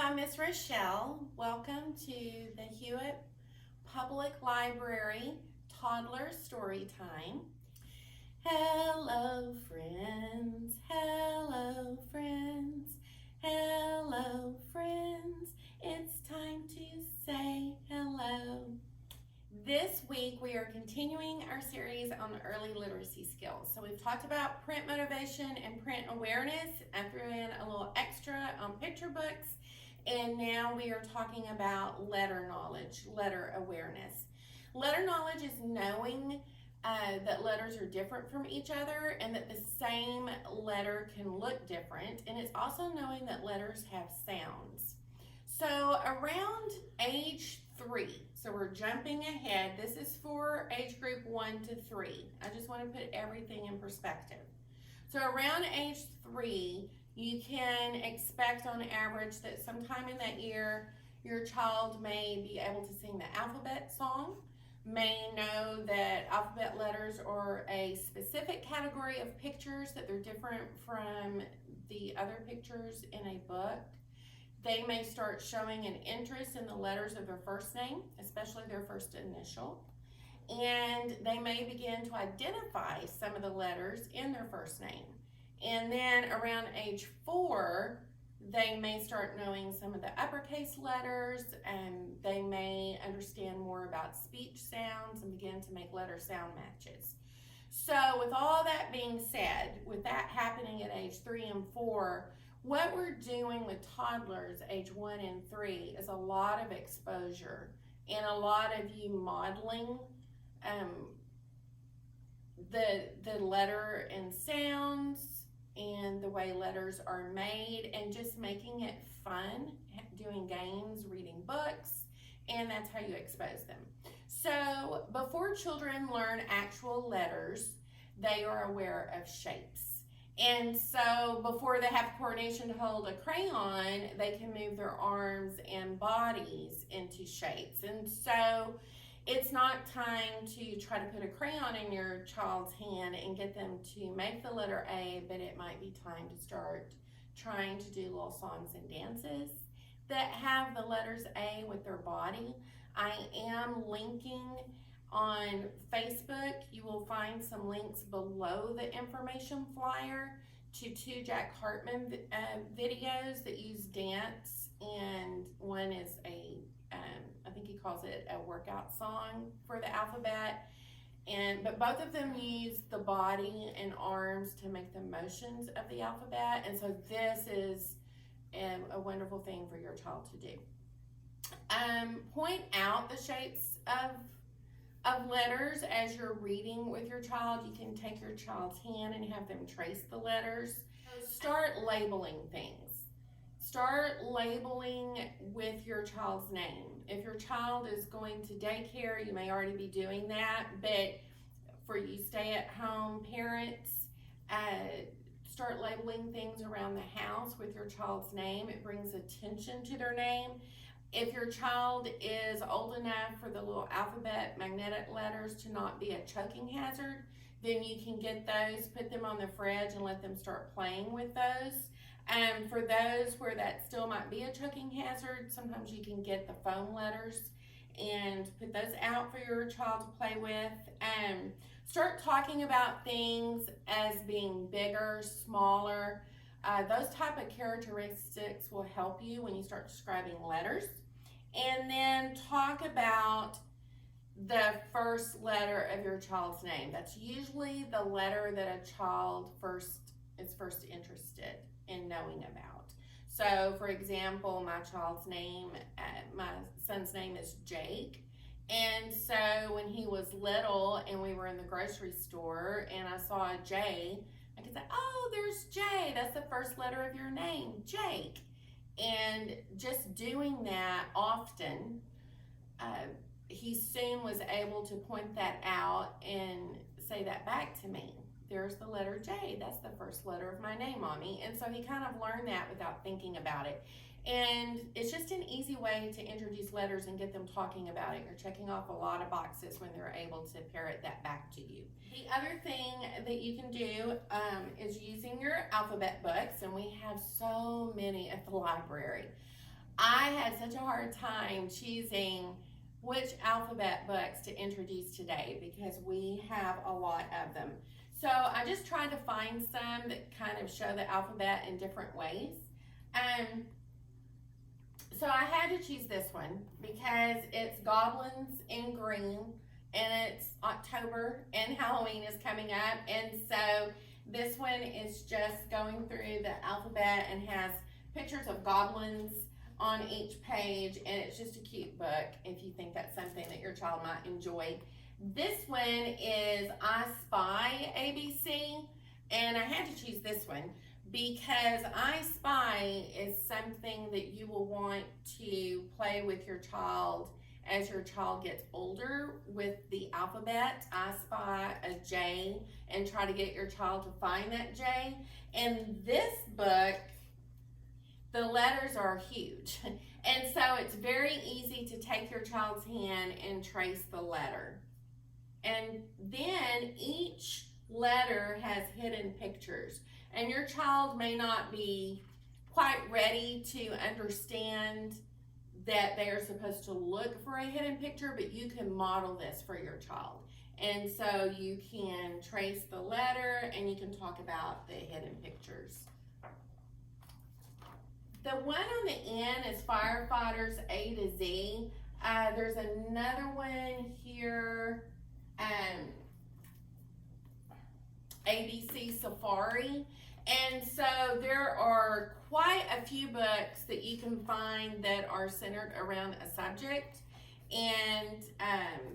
I'm Miss Rochelle. Welcome to the Hewitt Public Library Toddler Story Time. Hello, friends. Hello, friends. Hello, friends. It's time to say hello. This week we are continuing our series on early literacy skills. So we've talked about print motivation and print awareness. I threw in a little extra on picture books. And now we are talking about letter knowledge, letter awareness. Letter knowledge is knowing that letters are different from each other and that the same letter can look different. And it's also knowing that letters have sounds. So around age 3, so we're jumping ahead. This is for age group 1 to 3. I just want to put everything in perspective. So around age 3, you can expect on average that sometime in that year, your child may be able to sing the alphabet song, may know that alphabet letters are a specific category of pictures, that they're different from the other pictures in a book. They may start showing an interest in the letters of their first name, especially their first initial. And they may begin to identify some of the letters in their first name. And then around age 4, they may start knowing some of the uppercase letters, and they may understand more about speech sounds and begin to make letter sound matches. So with all that being said, with that happening at age 3 and 4, what we're doing with toddlers age 1 and 3 is a lot of exposure and a lot of you modeling the letter and sounds and the way letters are made, and just making it fun, doing games, reading books, and that's how you expose them. So before children learn actual letters, they are aware of shapes. And so before they have coordination to hold a crayon, they can move their arms and bodies into shapes. And so it's not time to try to put a crayon in your child's hand and get them to make the letter A, but it might be time to start trying to do little songs and dances that have the letters A with their body. I am linking on Facebook. You will find some links below the information flyer to 2 Jack Hartman videos that use dance, and one is I think he calls it a workout song for the alphabet, but both of them use the body and arms to make the motions of the alphabet, and so this is a wonderful thing for your child to do. Point out the shapes of letters as you're reading with your child. You can take your child's hand and have them trace the letters. Start labeling things. Start labeling with your child's name. If your child is going to daycare, you may already be doing that, but for you stay-at-home parents, start labeling things around the house with your child's name. It brings attention to their name. If your child is old enough for the little alphabet magnetic letters to not be a choking hazard, then you can get those, put them on the fridge, and let them start playing with those. For those where that still might be a choking hazard, sometimes you can get the foam letters and put those out for your child to play with. Start talking about things as being bigger, smaller. Those type of characteristics will help you when you start describing letters. And then talk about the first letter of your child's name. That's usually the letter that a child is first interested in knowing about. So for example, my son's name is Jake. And so when he was little and we were in the grocery store and I saw a J, I could say, oh, there's J. That's the first letter of your name, Jake. And just doing that often, he soon was able to point that out and say that back to me. There's the letter J. That's the first letter of my name, Mommy. And so he kind of learned that without thinking about it. And it's just an easy way to introduce letters and get them talking about it. You're checking off a lot of boxes when they're able to parrot that back to you. The other thing that you can do is using your alphabet books, and we have so many at the library. I had such a hard time choosing which alphabet books to introduce today because we have a lot of them. So I just tried to find some that kind of show the alphabet in different ways. So I had to choose this one because it's goblins in green and it's October and Halloween is coming up. And so this one is just going through the alphabet and has pictures of goblins on each page, and it's just a cute book if you think that's something that your child might enjoy. This one is I Spy ABC, and I had to choose this one because I Spy is something that you will want to play with your child as your child gets older with the alphabet. I spy a J and try to get your child to find that J. And this book, the letters are huge. And so it's very easy to take your child's hand and trace the letter. And then each letter has hidden pictures. And your child may not be quite ready to understand that they are supposed to look for a hidden picture, but you can model this for your child. And so you can trace the letter and you can talk about the hidden pictures. The one on the end is Firefighters A to Z. There's another one here, ABC Safari. And so there are quite a few books that you can find that are centered around a subject. And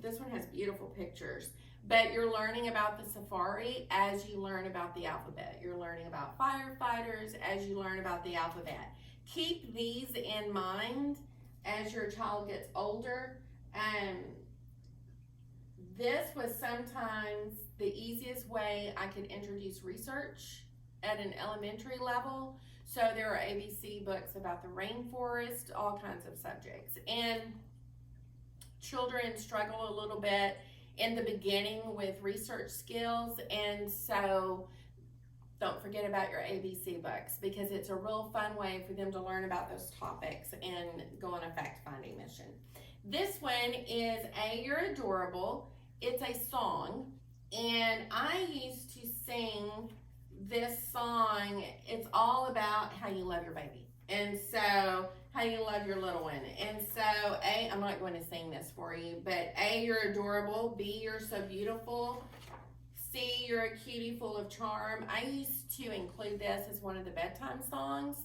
this one has beautiful pictures. But you're learning about the safari as you learn about the alphabet. You're learning about firefighters as you learn about the alphabet. Keep these in mind as your child gets older. This was sometimes the easiest way I could introduce research at an elementary level. So there are ABC books about the rainforest, all kinds of subjects. And children struggle a little bit in the beginning with research skills, and so don't forget about your ABC books because it's a real fun way for them to learn about those topics and go on a fact-finding mission. This one is A, You're Adorable. It's a song, and I used to sing this song. It's all about how you love your baby, and so how you love your little one. And so A, I'm not going to sing this for you, but A, You're Adorable. B, You're So Beautiful. C, You're a Cutie Full of Charm. I used to include this as one of the bedtime songs,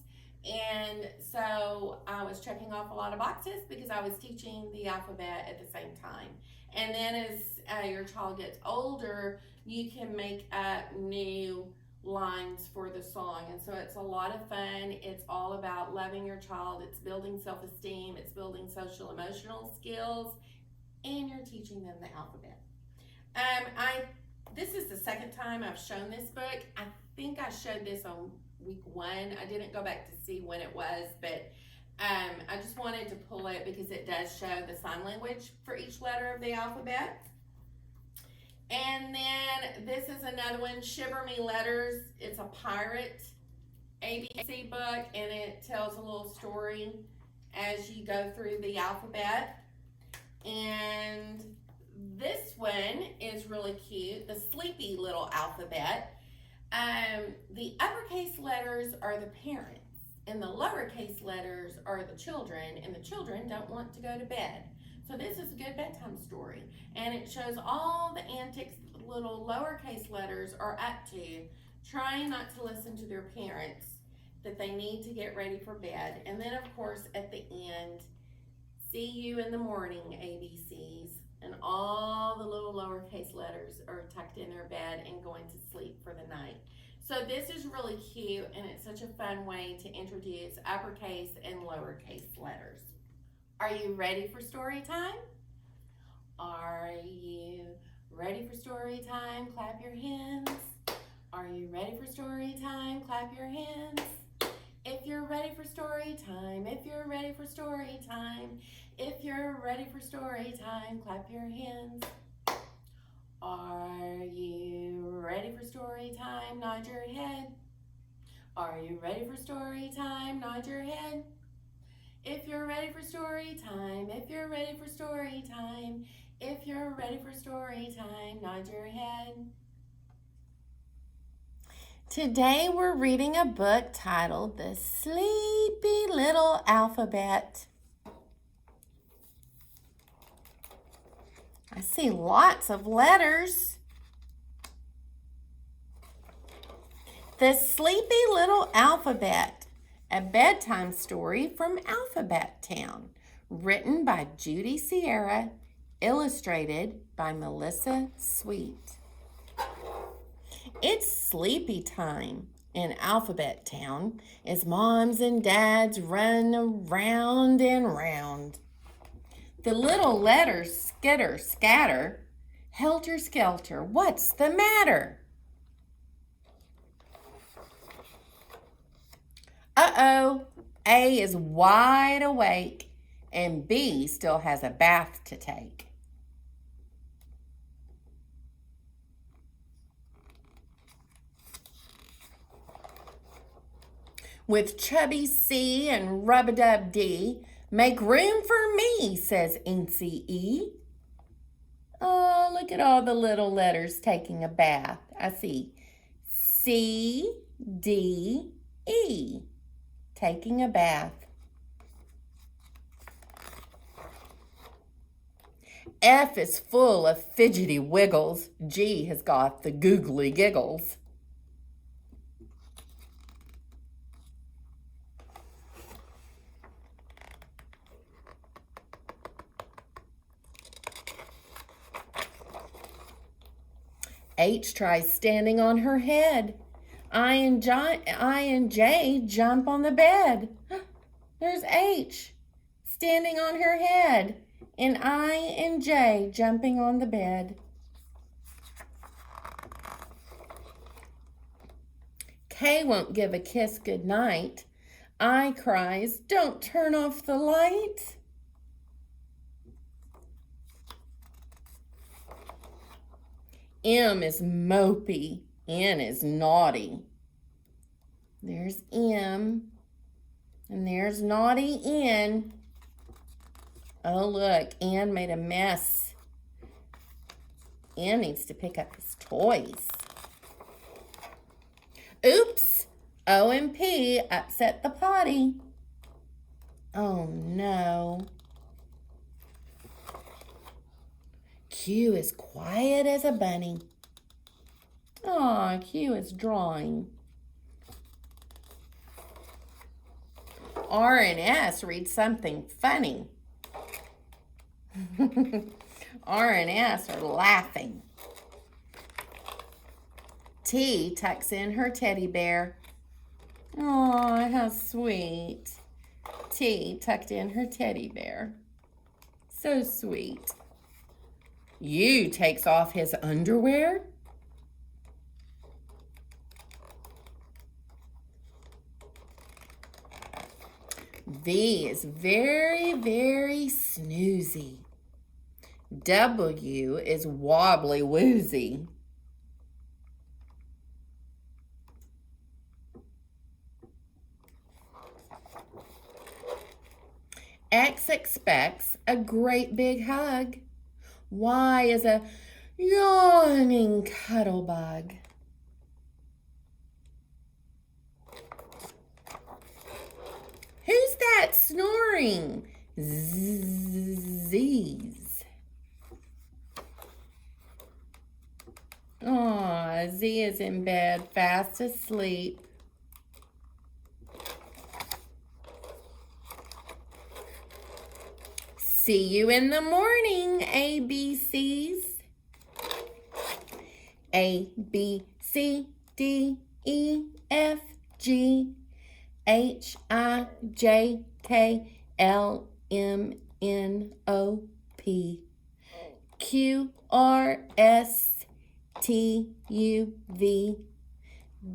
and so I was checking off a lot of boxes because I was teaching the alphabet at the same time. And then as your child gets older, you can make up new lines for the song, and so it's a lot of fun. It's all about loving your child. It's building self-esteem. It's building social emotional skills, and you're teaching them the alphabet. This is the second time I've shown this book. I think I showed this on week 1. I didn't go back to see when it was, but I just wanted to pull it because it does show the sign language for each letter of the alphabet. And then this is another one, Shiver Me Letters. It's a pirate ABC book, and it tells a little story as you go through the alphabet. And this one is really cute, the Sleepy Little Alphabet. The uppercase letters are the parents, and the lowercase letters are the children, and the children don't want to go to bed. So this is a good bedtime story, and it shows all the antics the little lowercase letters are up to, trying not to listen to their parents, that they need to get ready for bed. And then of course at the end, see you in the morning, ABCs, and all the little lowercase letters are tucked in their bed and going to sleep for the night. So this is really cute, and it's such a fun way to introduce uppercase and lowercase letters. Are you ready for story time? Are you ready for story time? Clap your hands. Are you ready for story time? Clap your hands. If you're ready for story time, if you're ready for story time, if you're ready for story time, clap your hands. Are you ready for story time? Nod your head. Are you ready for story time? Nod your head. If you're ready for story time, if you're ready for story time, if you're ready for story time, nod your head. Today we're reading a book titled The Sleepy Little Alphabet. I see lots of letters. The Sleepy Little Alphabet, a bedtime story from Alphabet Town, written by Judy Sierra, illustrated by Melissa Sweet. It's sleepy time in Alphabet Town as moms and dads run around and round. The little letters skitter, scatter, helter skelter, what's the matter? Uh-oh, A is wide awake and B still has a bath to take. With chubby C and rub-a-dub D, make room for me, says Incy E. Oh, look at all the little letters taking a bath. I see C, D, E, taking a bath. F is full of fidgety wiggles. G has got the googly giggles. H tries standing on her head. I and J jump on the bed. There's H standing on her head, and I and J jumping on the bed. K won't give a kiss goodnight. I cries, don't turn off the light. M is mopey, N is naughty. There's M, and there's naughty N. Oh, look, N made a mess. N needs to pick up his toys. Oops, O and P upset the potty. Oh, no. Q is quiet as a bunny. Aw, Q is drawing. R and S read something funny. R and S are laughing. T tucks in her teddy bear. Aw, how sweet. T tucked in her teddy bear. So sweet. U takes off his underwear. V is very, very snoozy. W is wobbly woozy. X expects a great big hug. Y is a yawning cuddlebug. Who's that snoring? Z's. Aw, Z is in bed, fast asleep. See you in the morning, ABCs. A, B, C, D, E, F, G, H, I, J, K, L, M, N, O, P, Q, R, S, T, U, V,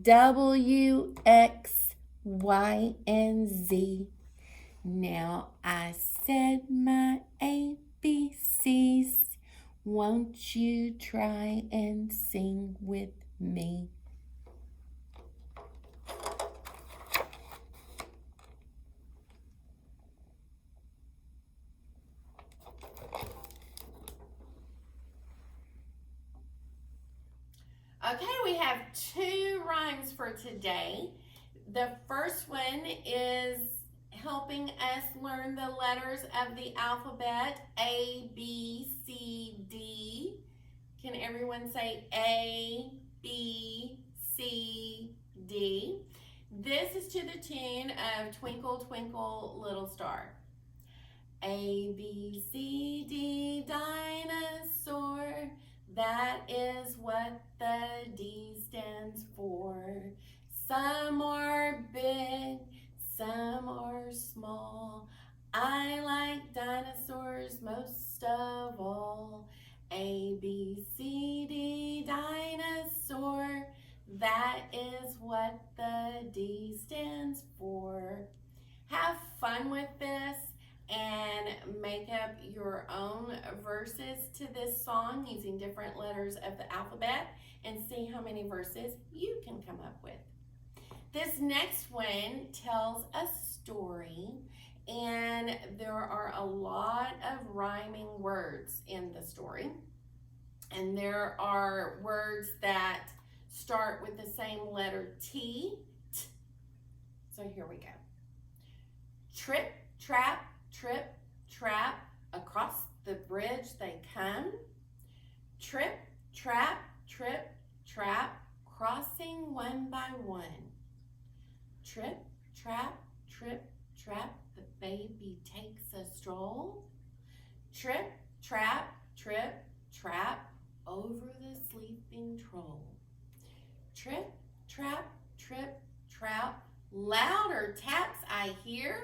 W, X, Y, and Z. Now I said my ABCs. Won't you try and sing with me? Okay, we have 2 rhymes for today. The first one is helping us learn the letters of the alphabet, A, B, C, D. Can everyone say A, B, C, D? This is to the tune of Twinkle, Twinkle, Little Star. A, B, C, D, dinosaur. That is what the D stands for. Some are big, some are small. I like dinosaurs most of all. A, B, C, D, dinosaur. That is what the D stands for. Have fun with this and make up your own verses to this song using different letters of the alphabet and see how many verses you can come up with. This next one tells a story, and there are a lot of rhyming words in the story, and there are words that start with the same letter T. So here we go. Trip, trap, trip, trap, across the bridge they come. Trip, trap, trip, trap, crossing one by one. Trip, trap, trip, trap, the baby takes a stroll. Trip, trap, trip, trap, over the sleeping troll. Trip, trap, trip, trap, louder taps I hear.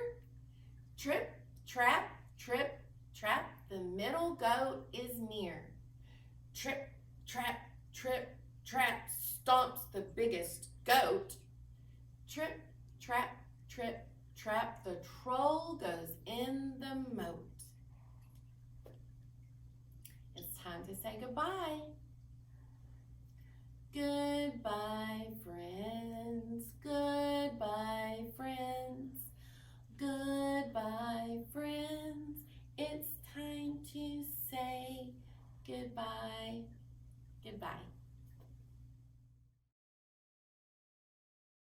Trip, trap, trip, trap, the middle goat is near. Trip, trap, trip, trap, stomps the biggest goat. Trip, trap, trip, trap, the troll goes in the moat. It's time to say goodbye. Goodbye, friends. Goodbye, friends. Goodbye.